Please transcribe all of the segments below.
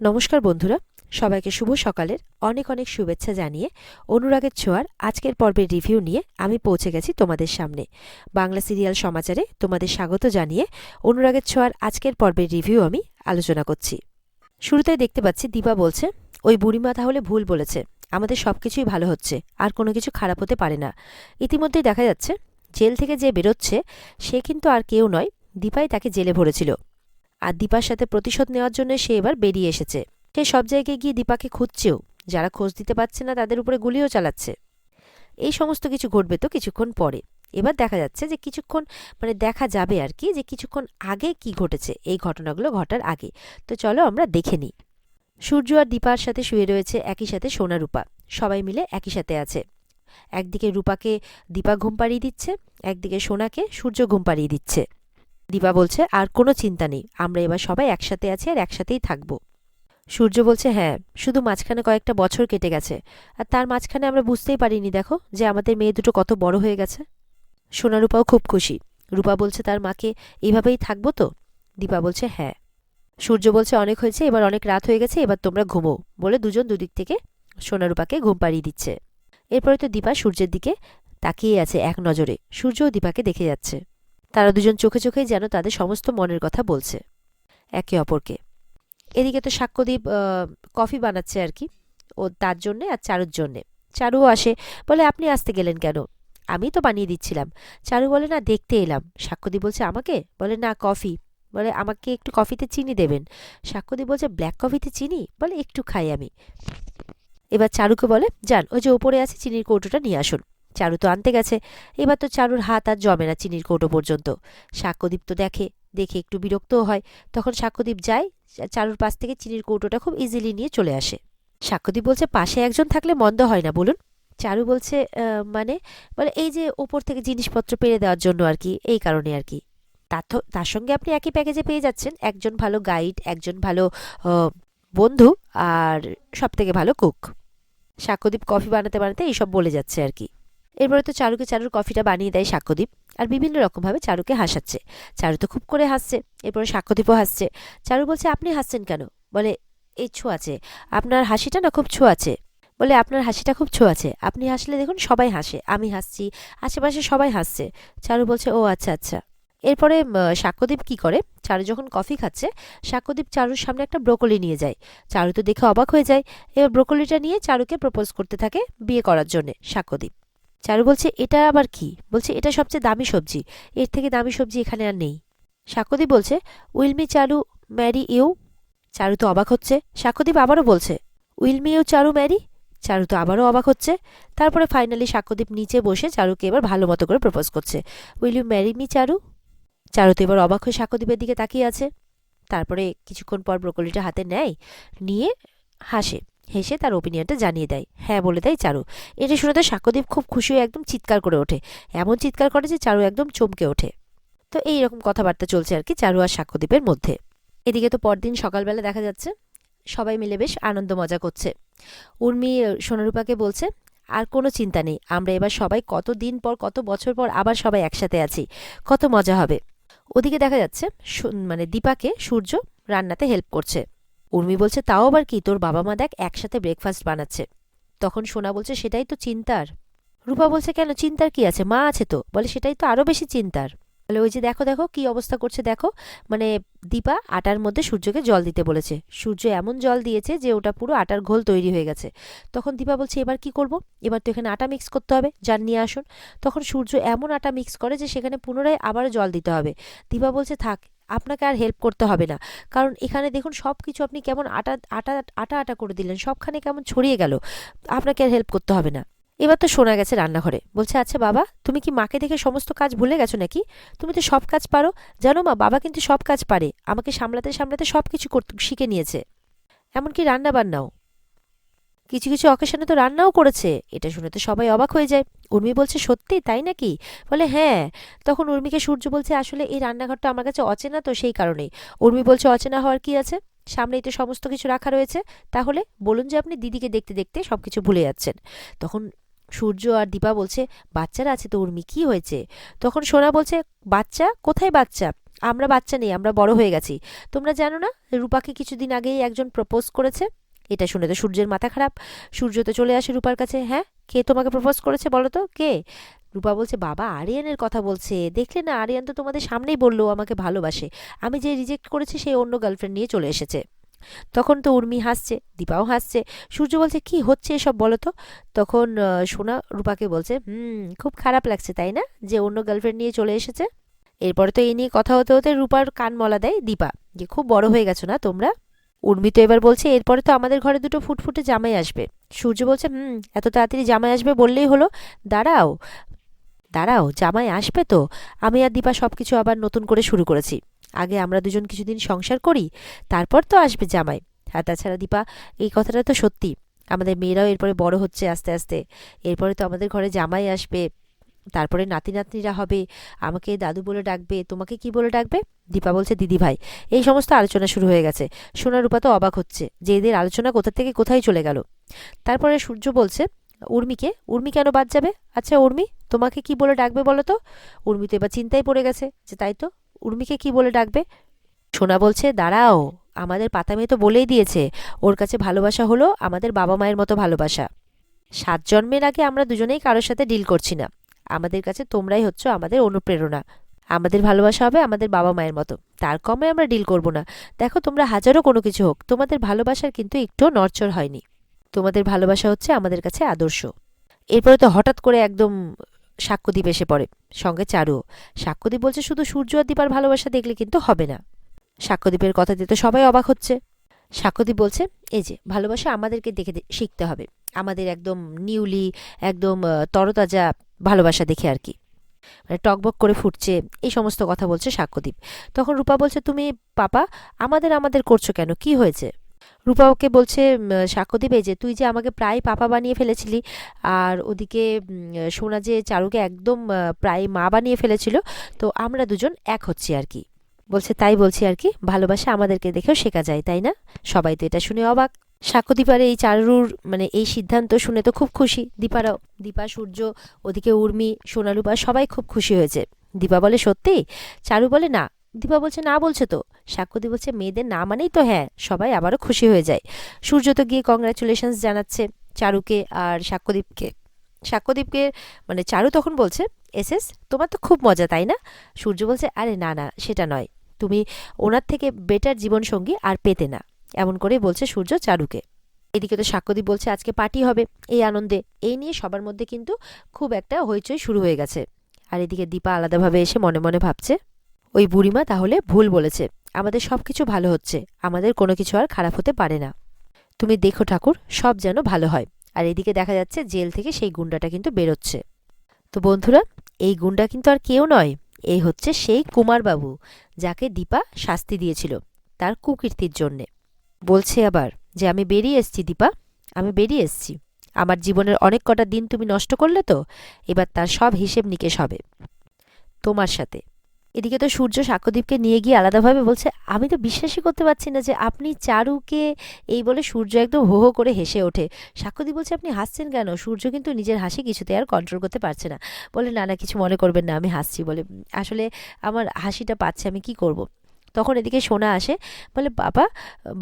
নমস্কার বন্ধুরা, সবাইকে শুভ সকালের অনেক অনেক শুভেচ্ছা জানিয়ে অনুরাগের ছোঁয়ার আজকের পর্বের রিভিউ নিয়ে আমি পৌঁছে গেছি তোমাদের সামনে। বাংলা সিরিয়াল সমাচারে তোমাদের স্বাগত জানিয়ে অনুরাগের ছোঁয়ার আজকের পর্বের রিভিউ আমি আলোচনা করছি। শুরুতেই দেখতে পাচ্ছি দীপা বলছে, ওই বুড়িমা তাহলে ভুল বলেছে, আমাদের সব কিছুই ভালো হচ্ছে, আর কোনো কিছু খারাপ হতে পারে না। ইতিমধ্যেই দেখা যাচ্ছে জেল থেকে যে বেরোচ্ছে সে কিন্তু আর কেউ নয়, দীপাই তাকে জেলে ভরেছিল। আর দীপার সাথে প্রতিশোধ নেওয়ার জন্য সে এবার বেরিয়ে এসেছে। সে সব জায়গায় গিয়ে দীপাকে খুঁজছেও, যারা খোঁজ দিতে পারছে না তাদের উপরে গুলিও চালাচ্ছে। এই সমস্ত কিছু ঘটবে তো কিছুক্ষণ পরে। এবার দেখা যাচ্ছে যে কিছুক্ষণ দেখা যাবে আর কি, যে কিছুক্ষণ আগে কি ঘটেছে, এই ঘটনাগুলো ঘটার আগে। তো চলো আমরা দেখে নিই। সূর্য আর দীপার সাথে শুয়ে রয়েছে একই সাথে সোনা রূপা, সবাই মিলে একই সাথে আছে। একদিকে রূপাকে দীপা ঘুম পাড়িয়ে দিচ্ছে, একদিকে সোনাকে সূর্য ঘুম পাড়িয়ে দিচ্ছে। দীপা বলছে, আর কোনো চিন্তা নেই, আমরা এবার সবাই একসাথে আছি আর একসাথেই থাকবো। সূর্য বলছে, হ্যাঁ, শুধু মাঝখানে কয়েকটা বছর কেটে গেছে, আর তার মাঝখানে আমরা বুঝতেই পারিনি দেখো যে আমাদের মেয়ে দুটো কত বড় হয়ে গেছে। সোনা রূপাও খুব খুশি। রূপা বলছে তার মাকে এইভাবেই থাকবো তো। দীপা বলছে হ্যাঁ। সূর্য বলছে অনেক হয়েছে, এবার অনেক রাত হয়ে গেছে, এবার তোমরা ঘুমো, বলে দুজন দুদিক থেকে সোনা রূপাকে ঘুম পাড়িয়ে দিচ্ছে। এরপরে তো দীপা সূর্যের দিকে তাকিয়ে আছে এক নজরে, সূর্যও দীপাকে দেখে যাচ্ছে। তারা দুজন চোখে চোখেই যেন তাদের সমস্ত মনের কথা বলছে একে অপরকে। এদিকে তো সাক্ষ্যদীপ কফি বানাচ্ছে আর কি, ও তার জন্যে আর চারুর জন্যে। চারুও আসে, বলে আপনি আসতে গেলেন কেন? আমি তো বানিয়ে দিচ্ছিলাম। চারু বলে না, দেখতে এলাম। সাক্ষ্যদীপ বলছে আমাকে? বলে না, কফি। বলে আমাকে একটু কফিতে চিনি দেবেন। সাক্ষ্যদীপ বলছে ব্ল্যাক কফিতে চিনি? বলে একটু খাই আমি। এবার চারুকে বলে, যান ওই যে ওপরে আছে চিনির কৌটোটা নিয়ে আসুন। চারু তো আনতে গেছে। এবার তো চারুর হাত আর জমে না চিনির কৌটো পর্যন্ত। সাক্ষ্যদীপ তো দেখে দেখে একটু বিরক্তও হয়। তখন সাক্ষ্যদীপ যায়, চারুর পাশ থেকে চিনির কৌটোটা খুব ইজিলি নিয়ে চলে আসে। সাক্ষ্যদীপ বলছে, পাশে একজন থাকলে মন্দ হয় না বলুন। চারু বলছে মানে বলে এই যে ওপর থেকে জিনিসপত্র পেরে দেওয়ার জন্য আর কি, এই কারণে আর কি। তার সঙ্গে আপনি একই প্যাকেজে পেয়ে যাচ্ছেন একজন ভালো গাইড, একজন ভালো বন্ধু, আর সব থেকে ভালো কুক। সাক্ষ্যদীপ কফি বানাতে বানাতে এইসব বলে যাচ্ছে আর কি। এরপরে তো চারুকে চারুর কফিটা বানিয়ে দেয় সাক্ষ্যদীপ, আর বিভিন্ন রকমভাবে চারুকে হাসাচ্ছে। চারু তো খুব করে হাসছে। এরপরে সাক্ষ্যদীপও হাসছে। চারু বলছে, আপনি হাসছেন কেন? বলে এই ছোঁয়াচে, আপনার হাসিটা না খুব ছোঁয়াচে। বলে আপনার হাসিটা খুব ছোঁয়াচে, আপনি হাসলে দেখুন সবাই হাসে, আমি হাসছি, আশেপাশে সবাই হাসছে। চারু বলছে ও আচ্ছা আচ্ছা। এরপরে সাক্ষ্যদীপ কি করে, চারু যখন কফি খাচ্ছে সাক্ষ্যদীপ চারুর সামনে একটা ব্রোকলি নিয়ে যায়। চারু তো দেখে অবাক হয়ে যায়। এবার ব্রোকলিটা নিয়ে চারুকে প্রপোজ করতে থাকে বিয়ে করার জন্যে সাক্ষ্যদীপ। চারু বলছে এটা আবার কি? বলছে এটা সবচেয়ে দামি সবজি, এর থেকে দামি সবজি এখানে আর নেই। সাক্ষ্যদীপ বলছে, will me Charu marry you? Charu তো অবাক হচ্ছে। সাক্ষ্যদীপ আবারও বলছে, will me you Charu marry? Charu তো আবারও অবাক হচ্ছে। তারপরে ফাইনালি সাক্ষ্যদীপ নিচে বসে চারুকে এবার ভালো মতো করে প্রপোজ করছে, উইল ইউ ম্যারি মি চারু? চারু তো এবার অবাক হয়ে সাক্ষ্যদীপের দিকে তাকিয়ে আছে। তারপরে কিছুক্ষণ পর ব্রোকলিটা হাতে নেয়, নিয়ে হাসে, হেসে তার ওপিনিয়নটা জানিয়ে দেয়, হ্যাঁ বলে দেয় চারু। এটা শুনে তো সাক্ষ্যদীপ খুব খুশি হয়ে একদম চিৎকার করে ওঠে। এমন চিৎকার করে যে চারু একদম চমকে ওঠে। তো এইরকম কথাবার্তা চলছে আর কি চারু আর সাক্ষ্যদীপের মধ্যে। এদিকে তো পরদিন সকালবেলা দেখা যাচ্ছে সবাই মিলে বেশ আনন্দ মজা করছে। উর্মি সোনারূপাকে বলছে, আর কোনো চিন্তা নেই, আমরা এবার সবাই কত দিন পর কত বছর পর আবার সবাই একসাথে আছি, কত মজা হবে। ওদিকে দেখা যাচ্ছে দীপাকে সূর্য রান্নাতে হেল্প করছে। উর্মি বলছে, তাও আবার কি, তোর বাবা মা দেখ একসাথে ব্রেকফাস্ট বানাচ্ছে। তখন সোনা বলছে, সেটাই তো চিন্তার। রূপা বলছে, কেন চিন্তার কি আছে, মা আছে তো। বলে সেটাই তো আরো বেশি চিন্তার। বলে ওই যে দেখো দেখো কি অবস্থা করছে দেখো। দীপা আটার মধ্যে সূর্যকে জল দিতে বলেছে, সূর্য এমন জল দিয়েছে যে ওটা পুরো আটার ঘোল তৈরি হয়ে গেছে। তখন দীপা বলছে, এবার কি করব? এবার তো এখানে আটা মিক্স করতে হবে, যান নিয়ে আসুন। তখন সূর্য এমন আটা মিক্স করে যে সেখানে পুনরায় আবারও জল দিতে হবে। দীপা বলছে, থাক, আপনাকে আর হেল্প করতে হবে না, কারণ এখানে দেখুন সব কিছু আপনি কেমন আটা আটা আটা আটা করে দিলেন, সবখানে কেমন ছড়িয়ে গেল, আপনাকে আর হেল্প করতে হবে না। এবার তো শোনা গেছে রান্নাঘরে। বলছে, আচ্ছা বাবা, তুমি কি মাকে দেখে সমস্ত কাজ ভুলে গেছো নাকি? তুমি তো সব কাজ পারো। জানো মা, বাবা কিন্তু সব কাজ পারে, আমাকে সামলাতে সামলাতে সব কিছু শিখে নিয়েছে, এমনকি রান্না বান্নাও। কিছু কিছু অকেশনে তো রান্নাও করেছে। এটা শুনে তো সবাই অবাক হয়ে যায়। উর্মি বলছে, সত্যি তাই নাকি? বলে হ্যাঁ। তখন উর্মিকে সূর্য বলছে, আসলে এই রান্নাঘরটা আমার কাছে অচেনা তো, সেই কারণেই। উর্মি বলছে, অচেনা হওয়ার কি আছে, সামনেই তো সমস্ত কিছু রাখা রয়েছে। তাহলে বলুন যে আপনি দিদিকে দেখতে দেখতে সবকিছু ভুলে যাচ্ছেন। তখন সূর্য আর দীপা বলছে, বাচ্চারা আছে তো উর্মি, কি হয়েছে? তখন সোনা বলছে, বাচ্চা কোথায় বাচ্চা? আমরা বাচ্চা নেই, আমরা বড় হয়ে গেছি। তোমরা জানো না রূপাকে কিছুদিন আগেই একজন প্রপোজ করেছে? এটা শুনে তো সূর্যের মাথা খারাপ। সূর্য তো চলে আসে রূপার কাছে, হ্যাঁ কে তোমাকে প্রপোজ করেছে বলো তো, কে? রূপা বলছে, বাবা আরিয়ানের কথা বলছে, দেখলে না আরিয়ান তো তোমাদের সামনেই বললো ও আমাকে ভালোবাসে, আমি যে রিজেক্ট করেছি সেই অন্য গার্লফ্রেন্ড নিয়ে চলে এসেছে। তখন তো উর্মি হাসছে, দীপাও হাসছে। সূর্য বলছে, কি হচ্ছে এসব বলো তো? তখন সোনা রূপাকে বলছে, খুব খারাপ লাগছে তাই না যে অন্য গার্লফ্রেন্ড নিয়ে চলে এসেছে? এরপরে তো এই নিয়ে কথা হতে হতে রূপার কান মলা দেয় দীপা, যে খুব বড় হয়ে গেছো না তোমরা। উর্মি তো এবার বলছে, এরপরে তো আমাদের ঘরে দুটো ফুটফুটে জামাই আসবে। সূর্য বলছে, এত তাড়াতাড়ি জামাই আসবে বললেই হলো? দাঁড়াও দাঁড়াও, জামাই আসবে তো। আমি আর দীপা সবকিছু আবার নতুন করে শুরু করেছি। আগে আমরা দুজন কিছুদিন সংসার করি, তারপর তো আসবে জামাই। আর তাছাড়া দীপা, এই কথাটা তো সত্যি, আমাদের মেয়েরাও এরপরে বড় হচ্ছে আস্তে আস্তে। এরপরে তো আমাদের ঘরে জামাই আসবে, তারপরে নাতি নাতনিরা হবে। আমাকে দাদু বলে ডাকবে, তোমাকে কি বলে ডাকবে? দীপা বলছে, দিদি ভাই। এই সমস্ত আলোচনা শুরু হয়ে গেছে। সোনা রূপা তো অবাক হচ্ছে যে এদের আলোচনা কোথা থেকে কোথায় চলে গেল। তারপরে সূর্য বলছে উর্মিকে, উর্মি কেন বাদ যাবে? আচ্ছা উর্মি, তোমাকে কি বলে ডাকবে বলো তো? উর্মি তো এবার চিন্তায় পড়ে গেছে যে তাই তো, উর্মিকে কি বলে ডাকবে? সোনা বলছে, দাঁড়াও, আমাদের পাতা মেয়ে তো বলেই দিয়েছে ওর কাছে ভালোবাসা হলো আমাদের বাবা মায়ের মতো ভালোবাসা। 7 জন্মের আগে আমরা দুজনেই কারোর সাথে ডিল করছি না। আমাদের কাছে তোমরাই হচ্ছ আমাদের অনুপ্রেরণা। আমাদের ভালোবাসা হবে আমাদের বাবা মায়ের মতো, তার কমে আমরা ডিল করব না। দেখো তোমরা হাজারো কোনো কিছু হোক, তোমাদের ভালোবাসার কিন্তু একটুও নড়চড় হয়নি। তোমাদের ভালোবাসা হচ্ছে আমাদের কাছে আদর্শ। এরপরে তো হঠাৎ করে একদম সাক্ষ্যদীপ এসে পড়ে, সঙ্গে চারুও। সাক্ষ্যদীপ বলছে, শুধু সূর্য আর দীপার ভালোবাসা দেখলে কিন্তু হবে না। সাক্ষ্যদীপের কথাতে তো সবাই অবাক হচ্ছে। সাক্ষ্যদীপ বলছে, এই যে ভালোবাসা আমাদেরকে দেখে শিখতে হবে, আমাদের একদম নিউলি, একদম তরতাজা ভালোবাসা দেখে আর কি, মানে টকবক করে ফুটছে, এই সমস্ত কথা বলছে সাক্ষ্যদীপ। তখন রূপা বলছে, তুমি পাপা আমাদের আমাদের করছো কেন, কি হয়েছে? রূপাকে বলছে সাক্ষ্যদীপ, এই যে তুই যে আমাকে প্রায় পাপা বানিয়ে ফেলেছিলি, আর ওদিকে সোনা যে চারুকে একদম প্রায় মা বানিয়ে ফেলেছিল, তো আমরা দুজন এক হচ্ছি আর কি। বলছে, তাই বলছি আর কি, ভালোবাসা আমাদেরকে দেখেও শেখা যায় তাই না? সবাই তো এটা শুনে অবাক। সাক্ষ্যদীপ আর এই চারুর মানে এই সিদ্ধান্ত শুনে তো খুব খুশি দীপারাও। দীপা, সূর্য, ওদিকে উর্মি, সোনারূপা সবাই খুব খুশি হয়েছে। দীপা বলে, সত্যি? চারু বলে, না। দীপা বলছে, না বলছে তো। সাক্ষ্যদীপ বলছে, মেয়েদের না মানেই তো হ্যাঁ, সবাই আবারও খুশি হয়ে যায়। সূর্য তো গিয়ে কংগ্রাচুলেশনস জানাচ্ছে চারুকে আর সাক্ষ্যদীপকে। সাক্ষ্যদীপকে মানে চারু তখন বলছে, এসএস তোমার তো খুব মজা তাই না? সূর্য বলছে, আরে না না, সেটা নয়, তুমি ওনার থেকে বেটার জীবনসঙ্গী আর পেতে না, এমন করে বলছে সূর্য চারুকে। এদিকে তো সাক্ষ্যদীপ বলছে, আজকে পার্টি হবে এই আনন্দে। এই নিয়ে সবার মধ্যে কিন্তু খুব একটা হইচই শুরু হয়ে গেছে। আর এদিকে দীপা আলাদাভাবে এসে মনে মনে ভাবছে, ওই বুড়িমা তাহলে ভুল বলেছে, আমাদের সব কিছু ভালো হচ্ছে, আমাদের কোনো কিছু আর খারাপ হতে পারে না। তুমি দেখো ঠাকুর, সব যেন ভালো হয়। আর এদিকে দেখা যাচ্ছে জেল থেকে সেই গুন্ডাটা কিন্তু বেরোচ্ছে। তো বন্ধুরা, এই গুন্ডা কিন্তু আর কেউ নয়, এই হচ্ছে সেই কুমারবাবু, যাকে দীপা শাস্তি দিয়েছিল তার কুকীর্তির জন্যে। বলছে আবার যে, আমি বেরিয়ে এসছি দীপা, আমি বেরিয়ে এসছি, আমার জীবনের অনেক কটা দিন তুমি নষ্ট করলে তো, এবার তার সব হিসেব নিকেশ হবে তোমার সাথে। এদিকে তো সূর্য সাক্ষ্যদীপকে নিয়ে গিয়ে আলাদাভাবে বলছে, আমি তো বিশ্বাসই করতে পারছি না যে আপনি চারুকে। এই বলে সূর্য একদম হো হো করে হেসে ওঠে। সাক্ষ্যদীপ বলছে, আপনি হাসছেন কেন? সূর্য কিন্তু নিজের হাসি কিছুতে আর কন্ট্রোল করতে পারছে না। বলে, না না, কিছু মনে করবেন না, আমি হাসছি বলে, আসলে আমার হাসিটা পাচ্ছে, আমি কি করব। তখন এদিকে সোনা আসে, বলে, বাবা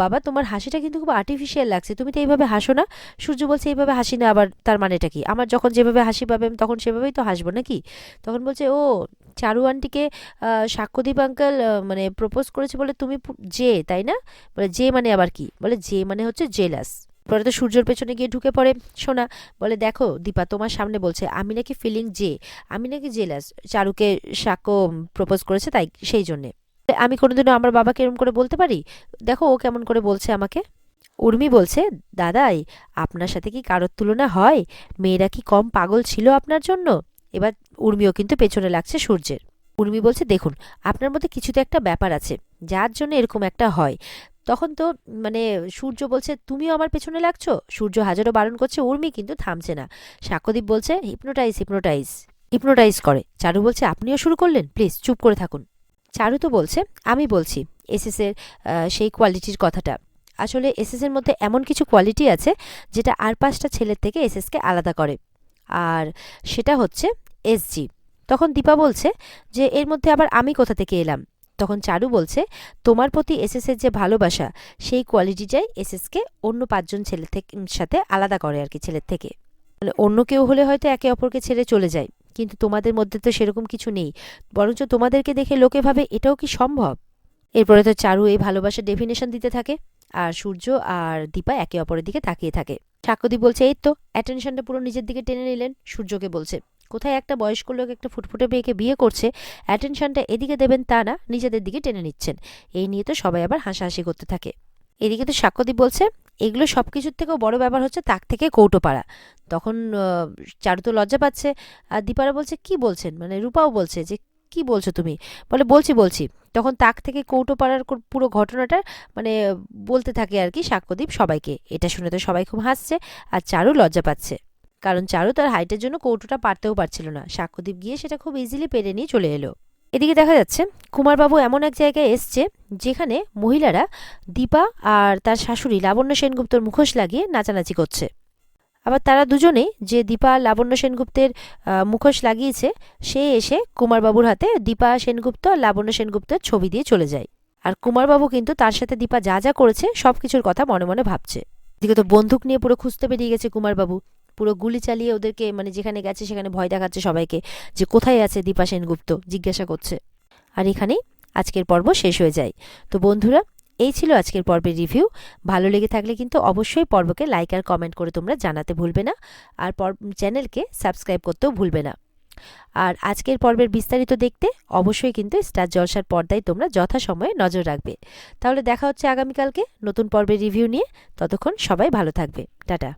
বাবা তোমার হাসিটা কিন্তু খুব আর্টিফিশিয়াল লাগছে, তুমি তো এইভাবে হাসো না। সূর্য বলছে, এইভাবে হাসি না, আবার তার মানেটা কি? আমার যখন যেভাবে হাসি পাবে আমি তখন সেভাবেই তো হাসবো নাকি? তখন বলছে, ও চারু আন্টিকে সাক্ষ্যদীপ আঙ্কেল মানে প্রপোজ করেছে বলে তুমি যে, তাই না? বলে, যে মানে আবার কি? বলে, যে মানে হচ্ছে জেলাস। পরে তো সূর্যর পেছনে গিয়ে ঢুকে পড়ে সোনা, বলে, দেখো দীপা তোমার সামনে বলছে আমি নাকি ফিলিং যে, আমি নাকি জেলাস, চারুকে সাক্ষ্য প্রপোজ করেছে তাই, সেই জন্যে। আমি কোনোদিনও আমার বাবাকে এরম করে বলতে পারি? দেখো ও কেমন করে বলছে আমাকে। উর্মি বলছে, দাদাই আপনার সাথে কি কারোর তুলনা হয়? মেয়েরা কি কম পাগল ছিল আপনার জন্য? এবার উর্মিও কিন্তু পেছনে লাগছে সূর্যের। উর্মি বলছে, দেখুন আপনার মধ্যে কিছু তো একটা ব্যাপার আছে, যার জন্য এরকম একটা হয়। তখন তো মানে সূর্য বলছে, তুমিও আমার পেছনে লাগছো। সূর্য হাজারো বারণ করছে, উর্মি কিন্তু থামছে না। সাক্ষ্যদীপ বলছে, হিপনোটাইজ হিপনোটাইজ হিপনোটাইজ করে। চারু বলছে, আপনিও শুরু করলেন, প্লিজ চুপ করে থাকুন। চারু তো বলছে, আমি বলছি এসএস এর সেই কোয়ালিটির কথাটা। আসলে এসএস এর মধ্যে এমন কিছু কোয়ালিটি আছে যেটা আর 5টা ছেলের থেকে এসএসকে আলাদা করে, আর সেটা হচ্ছে এসজি। তখন দীপা বলছে যে, এর মধ্যে আবার আমি কোথা থেকে এলাম? তখন চারু বলছে, তোমার প্রতি এসএসের যে ভালোবাসা, সেই কোয়ালিটিটাই এসএসকে অন্য 5জন ছেলে থেকে সাথে আলাদা করে আর কি, ছেলের থেকে। মানে অন্য কেউ হলে হয়তো একে অপরকে ছেড়ে চলে যায়, কিন্তু তোমাদের মধ্যে তো সেরকম কিছু নেই, বরঞ্চ তোমাদেরকে দেখে লোকে ভাবে এটাও কি সম্ভব। এরপরে তো চারু এই ভালোবাসার ডেফিনেশন দিতে থাকে, আর সূর্য আর দীপা একে অপরের দিকে তাকিয়ে থাকে। সাক্ষ্যদীপ বলছে, এই তো অ্যাটেনশনটা পুরো নিজের দিকে টেনে নিলেন। সূর্যকে বলছে, কোথায় একটা বয়স্ক লোক একটা ফুটফুটে মেয়েকে বিয়ে করছে, অ্যাটেনশনটা এদিকে দেবেন তা না, নিজেদের দিকে টেনে নিচ্ছেন। এই নিয়ে তো সবাই আবার হাসাহাসি করতে থাকে। এদিকে তো সাক্ষ্যদীপ বলছে, এগুলো সব কিছুর থেকেও বড় ব্যাপার হচ্ছে তাক থেকে কৌটো পাড়া। তখন চারু তো লজ্জা পাচ্ছে, আর দীপারা বলছে, কি বলছেন, মানে রূপাও বলছে যে, কি বলছো তুমি? বলে, বলছি বলছি। তখন তাক থেকে কৌটো পাড়ার পুরো ঘটনাটা মানে বলতে থাকে আর কি সাক্ষ্যদীপ সবাইকে। এটা শুনে তো সবাই খুব হাসছে, আর চারু লজ্জা পাচ্ছে, কারণ চারু তার হাইটের জন্য কৌটোটা পারতেও পারছিল না। সাক্ষ্যদীপ গিয়ে সেটা খুব ইজিলি পেরে নিয়ে চলে এলো। এদিকে দেখা যাচ্ছে কুমারবাবু এমন এক জায়গায় এসছে যেখানে মহিলারা দীপা আর তার শাশুড়ি লাবণ্য সেনগুপ্তর মুখোশ লাগিয়ে নাচানাচি করছে। আবার তারা দুজনেই, যে দীপা লাবণ্য সেনগুপ্তের মুখোশ লাগিয়েছে, সে এসে কুমারবাবুর হাতে দীপা সেনগুপ্ত আর লাবণ্য সেনগুপ্তের ছবি দিয়ে চলে যায়। আর কুমারবাবু কিন্তু তার সাথে দীপা যা যা করেছে সবকিছুর কথা মনে মনে ভাবছে। এদিকে তো বন্দুক নিয়ে পুরো খুঁজতে বেরিয়ে গেছে কুমারবাবু, পুরো গুলি চালিয়ে ওদেরকে মানে যেখানে গেছে সেখানে ভয় দেখাচ্ছে সবাইকে, যে কোথায় আছে দীপা সেনগুপ্ত জিজ্ঞাসা করছে। আর এখানেই আজকের পর্ব শেষ হয়ে যায়। তো বন্ধুরা, এই ছিল আজকের পর্বের রিভিউ। ভালো লেগে থাকলে কিন্তু অবশ্যই পর্বকে লাইক আর কমেন্ট করে তোমরা জানাতে ভুলবে না, আর চ্যানেলকে সাবস্ক্রাইব করতেও ভুলবে না। আর আজকের পর্বের বিস্তারিত দেখতে অবশ্যই কিন্তু স্টার জলসার পর্দায় তোমরা যথাসময়ে নজর রাখবে। তাহলে দেখা হচ্ছে আগামীকালকে নতুন পর্বের রিভিউ নিয়ে। ততক্ষণ সবাই ভালো থাকবে। টাটা।